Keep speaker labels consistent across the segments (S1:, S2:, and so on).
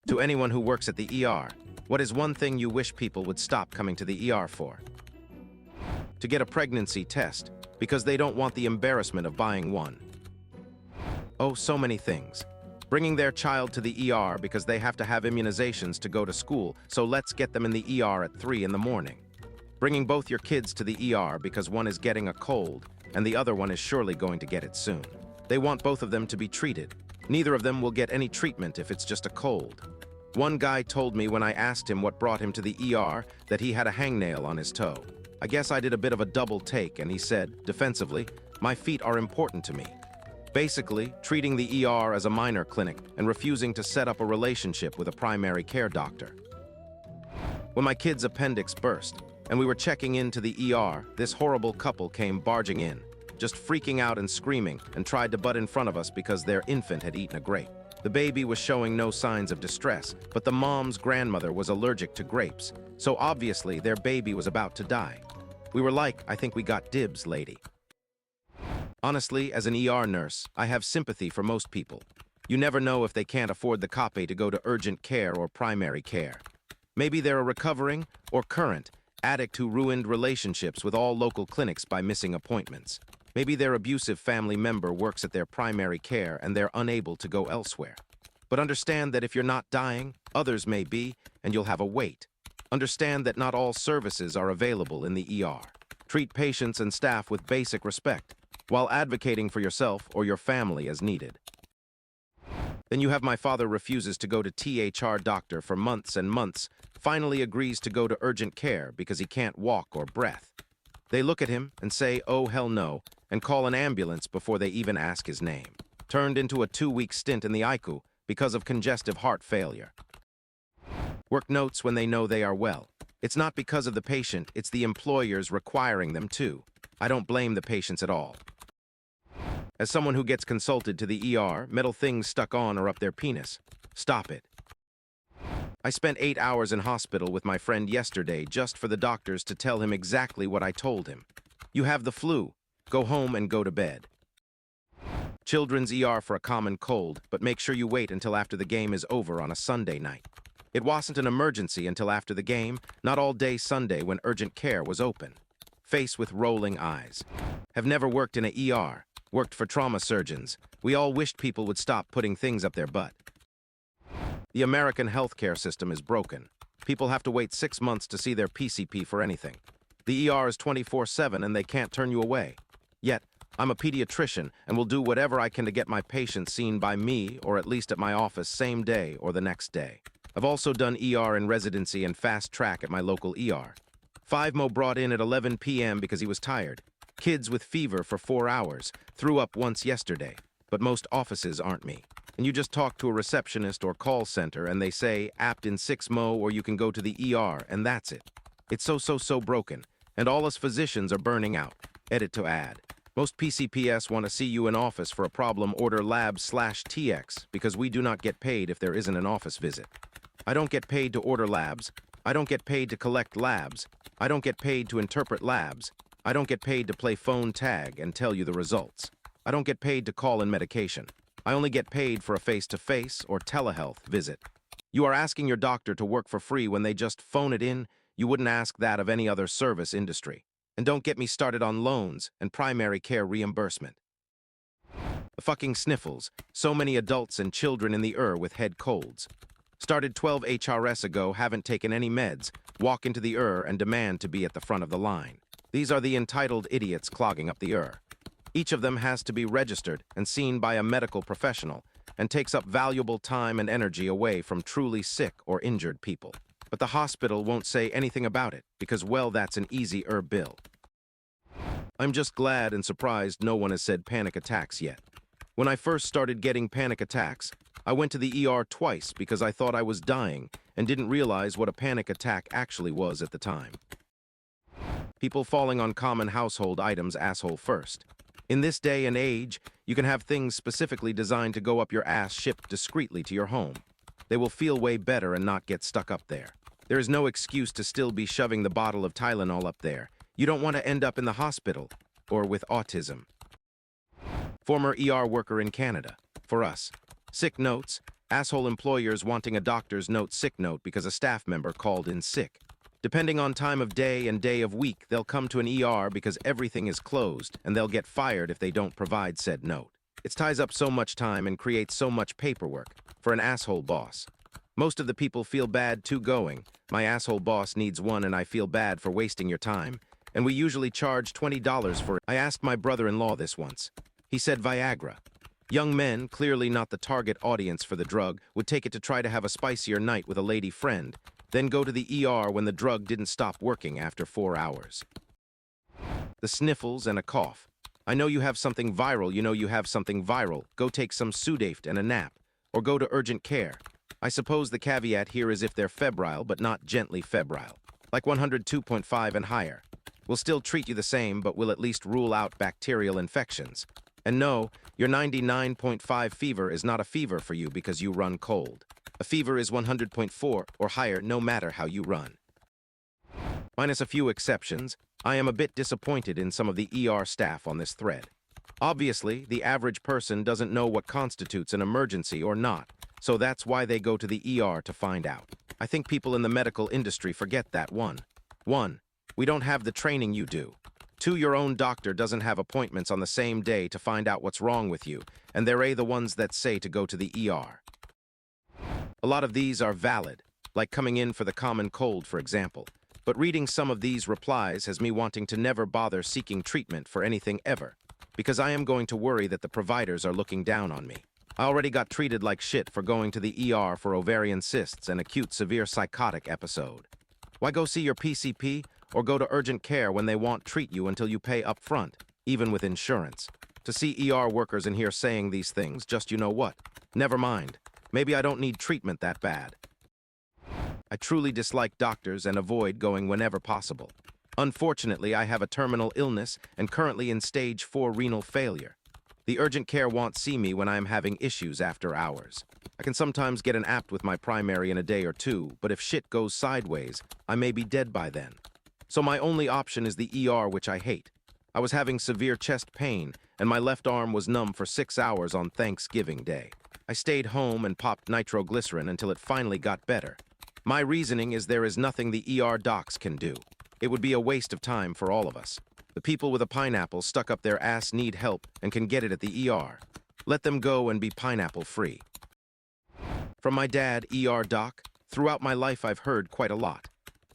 S1: To anyone who works at the ER, what is one thing you wish people would stop coming to the ER for? To get a pregnancy test, because they don't want the embarrassment of buying one. Oh, so many things. Bringing their child to the ER because they have to have immunizations to go to school, so let's get them in the ER at 3 in the morning. Bringing both your kids to the ER because one is getting a cold, and the other one is surely going to get it soon. They want both of them to be treated. Neither of them will get any treatment if it's just a cold. One guy told me when I asked him what brought him to the ER that he had a hangnail on his toe. I guess I did a bit of a double take, and he said, defensively, "My feet are important to me." Basically, treating the ER as a minor clinic and refusing to set up a relationship with a primary care doctor. When my kid's appendix burst, and we were checking into the ER, this horrible couple came barging in, just freaking out and screaming, and tried to butt in front of us because their infant had eaten a grape. The baby was showing no signs of distress, but the mom's grandmother was allergic to grapes, so obviously their baby was about to die. We were like, "I think we got dibs, lady." Honestly, as an ER nurse, I have sympathy for most people. You never know if they can't afford the copay to go to urgent care or primary care. Maybe they're a recovering, or current, addict who ruined relationships with all local clinics by missing appointments. Maybe their abusive family member works at their primary care and they're unable to go elsewhere. But understand that if you're not dying, others may be, and you'll have a wait. Understand that not all services are available in the ER. Treat patients and staff with basic respect, while advocating for yourself or your family as needed. Then you have my father refuses to go to THR doctor for months and months, finally agrees to go to urgent care because he can't walk or breath. They look at him and say, "Oh, hell no," and call an ambulance before they even ask his name. Turned into a 2-week stint in the ICU because of congestive heart failure. Work notes when they know they are well. It's not because of the patient, it's the employers requiring them to. I don't blame the patients at all. As someone who gets consulted to the ER, metal things stuck on or up their penis. Stop it. I spent 8 hours in hospital with my friend yesterday just for the doctors to tell him exactly what I told him. You have the flu. Go home and go to bed. Children's ER for a common cold, but make sure you wait until after the game is over on a Sunday night. It wasn't an emergency until after the game, not all day Sunday when urgent care was open. Face with rolling eyes. Have never worked in a ER. Worked for trauma surgeons. We all wished people would stop putting things up their butt. The American healthcare system is broken. People have to wait 6 months to see their PCP for anything. The ER is 24/7 and they can't turn you away. Yet, I'm a pediatrician and will do whatever I can to get my patients seen by me or at least at my office same day or the next day. I've also done ER in residency and fast track at my local ER. 5mo brought in at 11 p.m. because he was tired. Kids with fever for 4 hours, threw up once yesterday, but most offices aren't me. And you just talk to a receptionist or call center and they say, "Apt in 6mo or you can go to the ER," and that's it. It's so broken, and all us physicians are burning out. Edit to add. Most PCPS want to see you in office for a problem, order labs/TX because we do not get paid if there isn't an office visit. I don't get paid to order labs. I don't get paid to collect labs. I don't get paid to interpret labs. I don't get paid to play phone tag and tell you the results. I don't get paid to call in medication. I only get paid for a face-to-face or telehealth visit. You are asking your doctor to work for free when they just phone it in. You wouldn't ask that of any other service industry. And don't get me started on loans and primary care reimbursement. The fucking sniffles. So many adults and children in the with head colds. Started 12 HRS ago, haven't taken any meds, walk into the and demand to be at the front of the line. These are the entitled idiots clogging up the Each of them has to be registered and seen by a medical professional and takes up valuable time and energy away from truly sick or injured people. But the hospital won't say anything about it because, well, that's an easy bill. I'm just glad and surprised no one has said panic attacks yet. When I first started getting panic attacks, I went to the ER twice because I thought I was dying and didn't realize what a panic attack actually was at the time. People falling on common household items asshole first. In this day and age, you can have things specifically designed to go up your ass shipped discreetly to your home. They will feel way better and not get stuck up there. There is no excuse to still be shoving the bottle of Tylenol up there. You don't want to end up in the hospital or with autism. Former ER worker in Canada. For us. Sick notes. Asshole employers wanting a doctor's sick note because a staff member called in sick. Depending on time of day and day of week, they'll come to an ER because everything is closed, and they'll get fired if they don't provide said note. It ties up so much time and creates so much paperwork for an asshole boss. Most of the people feel bad too going. My asshole boss needs one and I feel bad for wasting your time. And we usually charge $20 for it. I asked my brother-in-law this once. He said Viagra. Young men, clearly not the target audience for the drug, would take it to try to have a spicier night with a lady friend, then go to the ER when the drug didn't stop working after 4 hours. The sniffles and a cough. I know you have something viral, you have something viral. Go take some Sudafed and a nap. Or go to urgent care. I suppose the caveat here is if they're febrile, but not gently febrile. Like 102.5 and higher. We'll still treat you the same, but we'll at least rule out bacterial infections. And no, your 99.5 fever is not a fever for you because you run cold. A fever is 100.4 or higher no matter how you run. Minus a few exceptions, I am a bit disappointed in some of the ER staff on this thread. Obviously, the average person doesn't know what constitutes an emergency or not, so that's why they go to the ER to find out. I think people in the medical industry forget that. One, we don't have the training you do. 2, your own doctor doesn't have appointments on the same day to find out what's wrong with you, and they're the ones that say to go to the ER. A lot of these are valid, like coming in for the common cold, for example. But reading some of these replies has me wanting to never bother seeking treatment for anything ever, because I am going to worry that the providers are looking down on me. I already got treated like shit for going to the ER for ovarian cysts and acute severe psychotic episode. Why go see your PCP or go to urgent care when they won't treat you until you pay up front, even with insurance? To see ER workers in here saying these things, just you know what. Never mind. Maybe I don't need treatment that bad. I truly dislike doctors and avoid going whenever possible. Unfortunately, I have a terminal illness and currently in stage 4 renal failure. The urgent care won't see me when I am having issues after hours. I can sometimes get an apt with my primary in a day or 2, but if shit goes sideways, I may be dead by then. So my only option is the ER, which I hate. I was having severe chest pain, and my left arm was numb for 6 hours on Thanksgiving Day. I stayed home and popped nitroglycerin until it finally got better. My reasoning is there is nothing the ER docs can do. It would be a waste of time for all of us. The people with a pineapple stuck up their ass need help and can get it at the ER. Let them go and be pineapple-free. From my dad, ER doc, throughout my life I've heard quite a lot.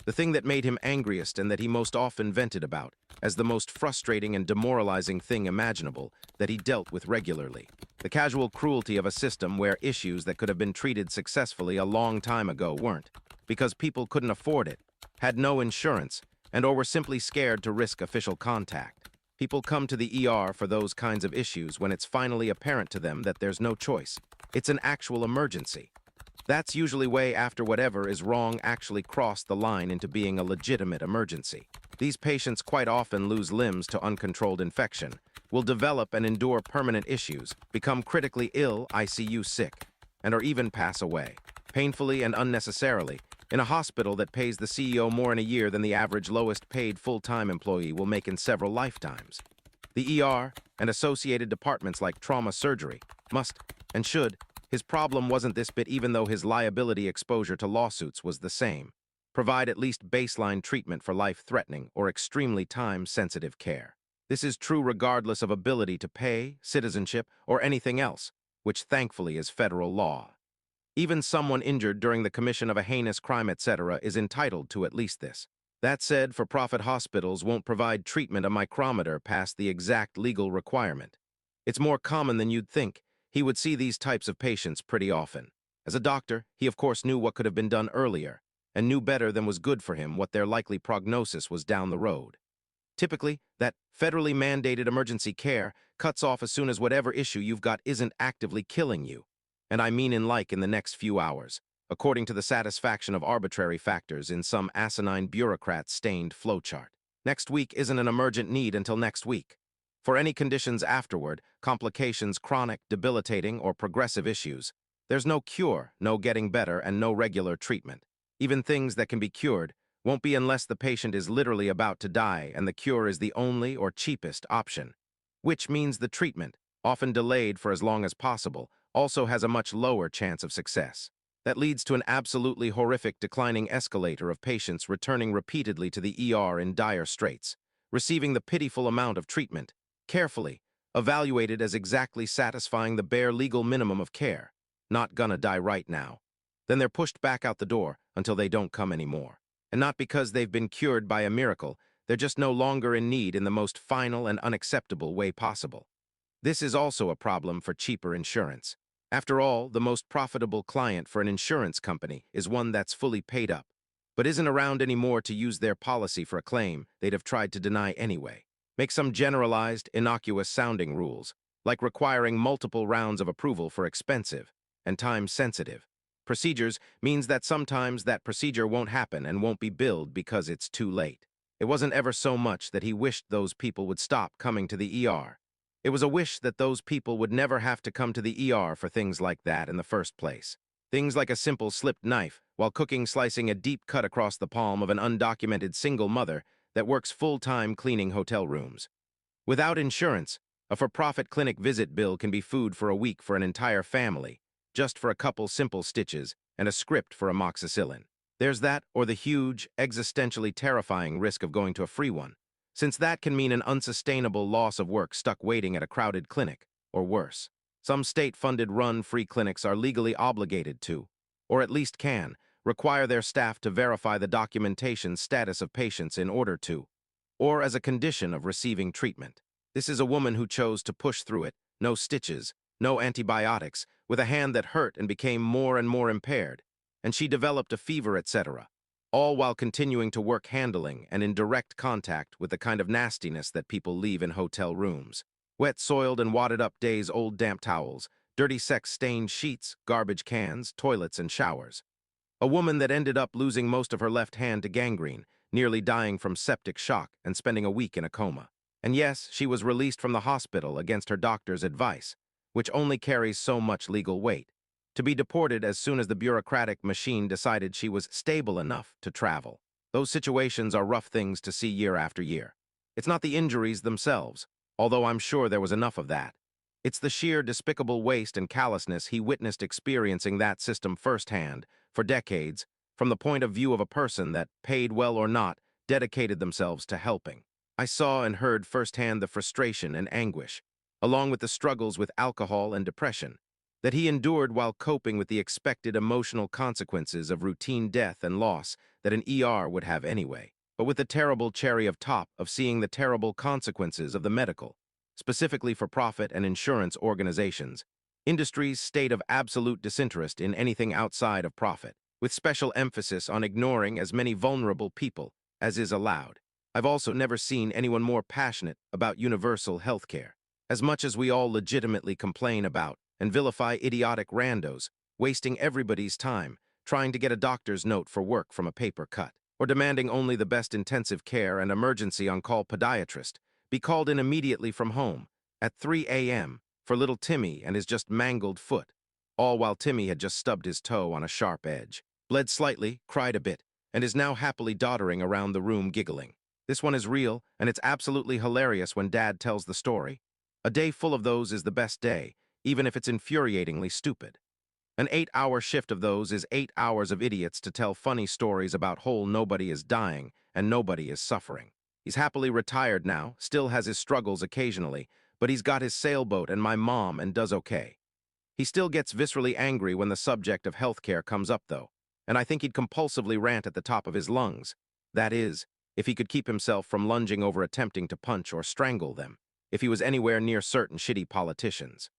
S1: The thing that made him angriest and that he most often vented about, as the most frustrating and demoralizing thing imaginable, that he dealt with regularly. The casual cruelty of a system where issues that could have been treated successfully a long time ago weren't, because people couldn't afford it, had no insurance, and or were simply scared to risk official contact. People come to the ER for those kinds of issues when it's finally apparent to them that there's no choice. It's an actual emergency. That's usually way after whatever is wrong actually crossed the line into being a legitimate emergency. These patients quite often lose limbs to uncontrolled infection, will develop and endure permanent issues, become critically ill, ICU sick, and or even pass away, painfully and unnecessarily, in a hospital that pays the CEO more in a year than the average lowest paid full-time employee will make in several lifetimes. The ER and associated departments like trauma surgery must and should. His problem wasn't this bit, even though his liability exposure to lawsuits was the same. Provide at least baseline treatment for life-threatening or extremely time-sensitive care. This is true regardless of ability to pay, citizenship, or anything else, which thankfully is federal law. Even someone injured during the commission of a heinous crime, etc., is entitled to at least this. That said, for-profit hospitals won't provide treatment a micrometer past the exact legal requirement. It's more common than you'd think. He would see these types of patients pretty often. As a doctor, he of course knew what could have been done earlier, and knew better than was good for him what their likely prognosis was down the road. Typically, that federally mandated emergency care cuts off as soon as whatever issue you've got isn't actively killing you. And I mean in the next few hours, according to the satisfaction of arbitrary factors in some asinine bureaucrat-stained flowchart. Next week isn't an emergent need until next week. For any conditions afterward, complications, chronic, debilitating, or progressive issues, there's no cure, no getting better, and no regular treatment. Even things that can be cured won't be unless the patient is literally about to die and the cure is the only or cheapest option, which means the treatment, often delayed for as long as possible, also has a much lower chance of success. That leads to an absolutely horrific declining escalator of patients returning repeatedly to the ER in dire straits, receiving the pitiful amount of treatment, carefully, evaluated as exactly satisfying the bare legal minimum of care. Not gonna die right now. Then they're pushed back out the door until they don't come anymore. And not because they've been cured by a miracle, they're just no longer in need in the most final and unacceptable way possible. This is also a problem for cheaper insurance. After all, the most profitable client for an insurance company is one that's fully paid up, but isn't around anymore to use their policy for a claim they'd have tried to deny anyway. Make some generalized, innocuous-sounding rules, like requiring multiple rounds of approval for expensive and time-sensitive procedures means that sometimes that procedure won't happen and won't be billed because it's too late. It wasn't ever so much that he wished those people would stop coming to the ER. It was a wish that those people would never have to come to the ER for things like that in the first place. Things like a simple slipped knife while cooking, slicing a deep cut across the palm of an undocumented single mother that works full-time cleaning hotel rooms. Without insurance, a for-profit clinic visit bill can be food for a week for an entire family, just for a couple simple stitches and a script for amoxicillin. There's that or the huge, existentially terrifying risk of going to a free one, since that can mean an unsustainable loss of work stuck waiting at a crowded clinic, or worse. Some state-funded free clinics are legally obligated to, or at least can, require their staff to verify the documentation status of patients in order to, or as a condition of receiving treatment. This is a woman who chose to push through it, no stitches, no antibiotics, with a hand that hurt and became more and more impaired, and she developed a fever, etc., all while continuing to work handling and in direct contact with the kind of nastiness that people leave in hotel rooms. Wet, soiled, and wadded-up days-old damp towels, dirty sex-stained sheets, garbage cans, toilets, and showers. A woman that ended up losing most of her left hand to gangrene, nearly dying from septic shock and spending a week in a coma. And yes, she was released from the hospital against her doctor's advice, which only carries so much legal weight, to be deported as soon as the bureaucratic machine decided she was stable enough to travel. Those situations are rough things to see year after year. It's not the injuries themselves, although I'm sure there was enough of that. It's the sheer despicable waste and callousness he witnessed experiencing that system firsthand, for decades, from the point of view of a person that, paid well or not, dedicated themselves to helping. I saw and heard firsthand the frustration and anguish, along with the struggles with alcohol and depression, that he endured while coping with the expected emotional consequences of routine death and loss that an ER would have anyway, but with the terrible cherry of top of seeing the terrible consequences of the medical, specifically for profit and insurance organizations, industry's state of absolute disinterest in anything outside of profit, with special emphasis on ignoring as many vulnerable people as is allowed. I've also never seen anyone more passionate about universal health care. As much as we all legitimately complain about and vilify idiotic randos, wasting everybody's time, trying to get a doctor's note for work from a paper cut, or demanding only the best intensive care and emergency on-call podiatrist be called in immediately from home at 3 a.m. for little Timmy and his just mangled foot, all while Timmy had just stubbed his toe on a sharp edge, bled slightly, cried a bit, and is now happily doddering around the room giggling. This one is real, and it's absolutely hilarious when Dad tells the story. A day full of those is the best day, even if it's infuriatingly stupid. An 8-hour shift of those is 8 hours of idiots to tell funny stories about whole nobody is dying and nobody is suffering. He's happily retired now, still has his struggles occasionally, but he's got his sailboat and my mom and does okay. He still gets viscerally angry when the subject of healthcare comes up, though, and I think he'd compulsively rant at the top of his lungs. That is, if he could keep himself from lunging over attempting to punch or strangle them, if he was anywhere near certain shitty politicians.